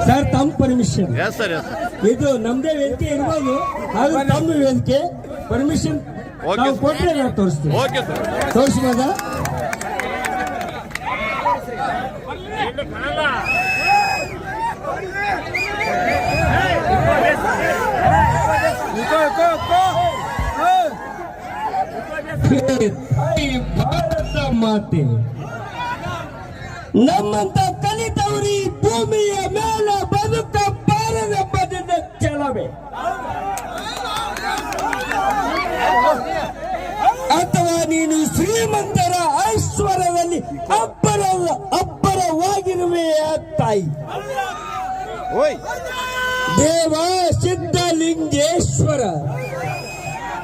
Sir ತಮ್ಮ permission. Yes sir S. ಇದು ನಮ್ದೇ ವೇದಿಕೆ ಇರ್ಬೋದು, ಆದ್ರೆ ತಮ್ಮ ವೇದಿಕೆ ಪರ್ಮಿಷನ್ ನಾವು ಕೊಟ್ಟರೆ ನಾವು ತೋರಿಸ್ತೀವಿ. Okay sir, ತೋರಿಸ್ಬೋದಾ? ಭಾರತ ಮಾತೆ ನಮ್ಮಂತ ಕಲಿತವರು ಈ ಭೂಮಿಯ ಮೇಲೆ ಬದುಕಬಾರದ ಬದದ ಛಲವೇ ಅಥವಾ ನೀನು ಶ್ರೀಮಂತರ ಐಶ್ವರ್ಯದಲ್ಲಿ ಅಬ್ಬರವಾಗಿರುವೆ ತಾಯಿ. ದೇವ ಸಿದ್ಧಲಿಂಗೇಶ್ವರ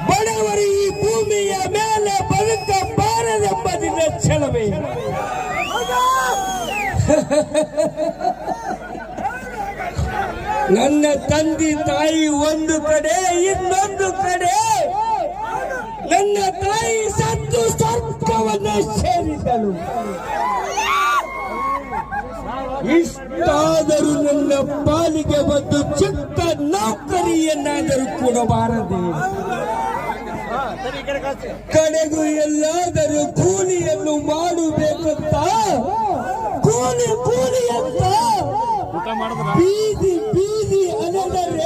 ಬಡವರು ಈ ಭೂಮಿಯ ಮೇಲೆ ಬದುಕಬಾರದೆಂಬುದಿನ ಛಲವೇ. ನನ್ನ ತಂದೆ ತಾಯಿ ಒಂದು ಕಡೆ, ಇನ್ನೊಂದು ಕಡೆ ನನ್ನ ತಾಯಿ ಸತ್ತು ಸ್ವರ್ಗವನ್ನು ಸೇರಿದಳು. ಇಷ್ಟಾದರೂ ನನ್ನ ಪಾಲಿಗೆ ಒಂದು ಚಿಕ್ಕ ನೌಕರಿಯನ್ನಾದರೂ ಕೊಡಬಾರದೆ. ಕಡೆಗೂ ಎಲ್ಲಾದರೂ ಕೂಲಿಯನ್ನು ಮಾಡಬೇಕಂತ ಕೂಲಿ ಅಂತ ಬೀದಿ ಬೀದಿ ಅಲೆದರೆ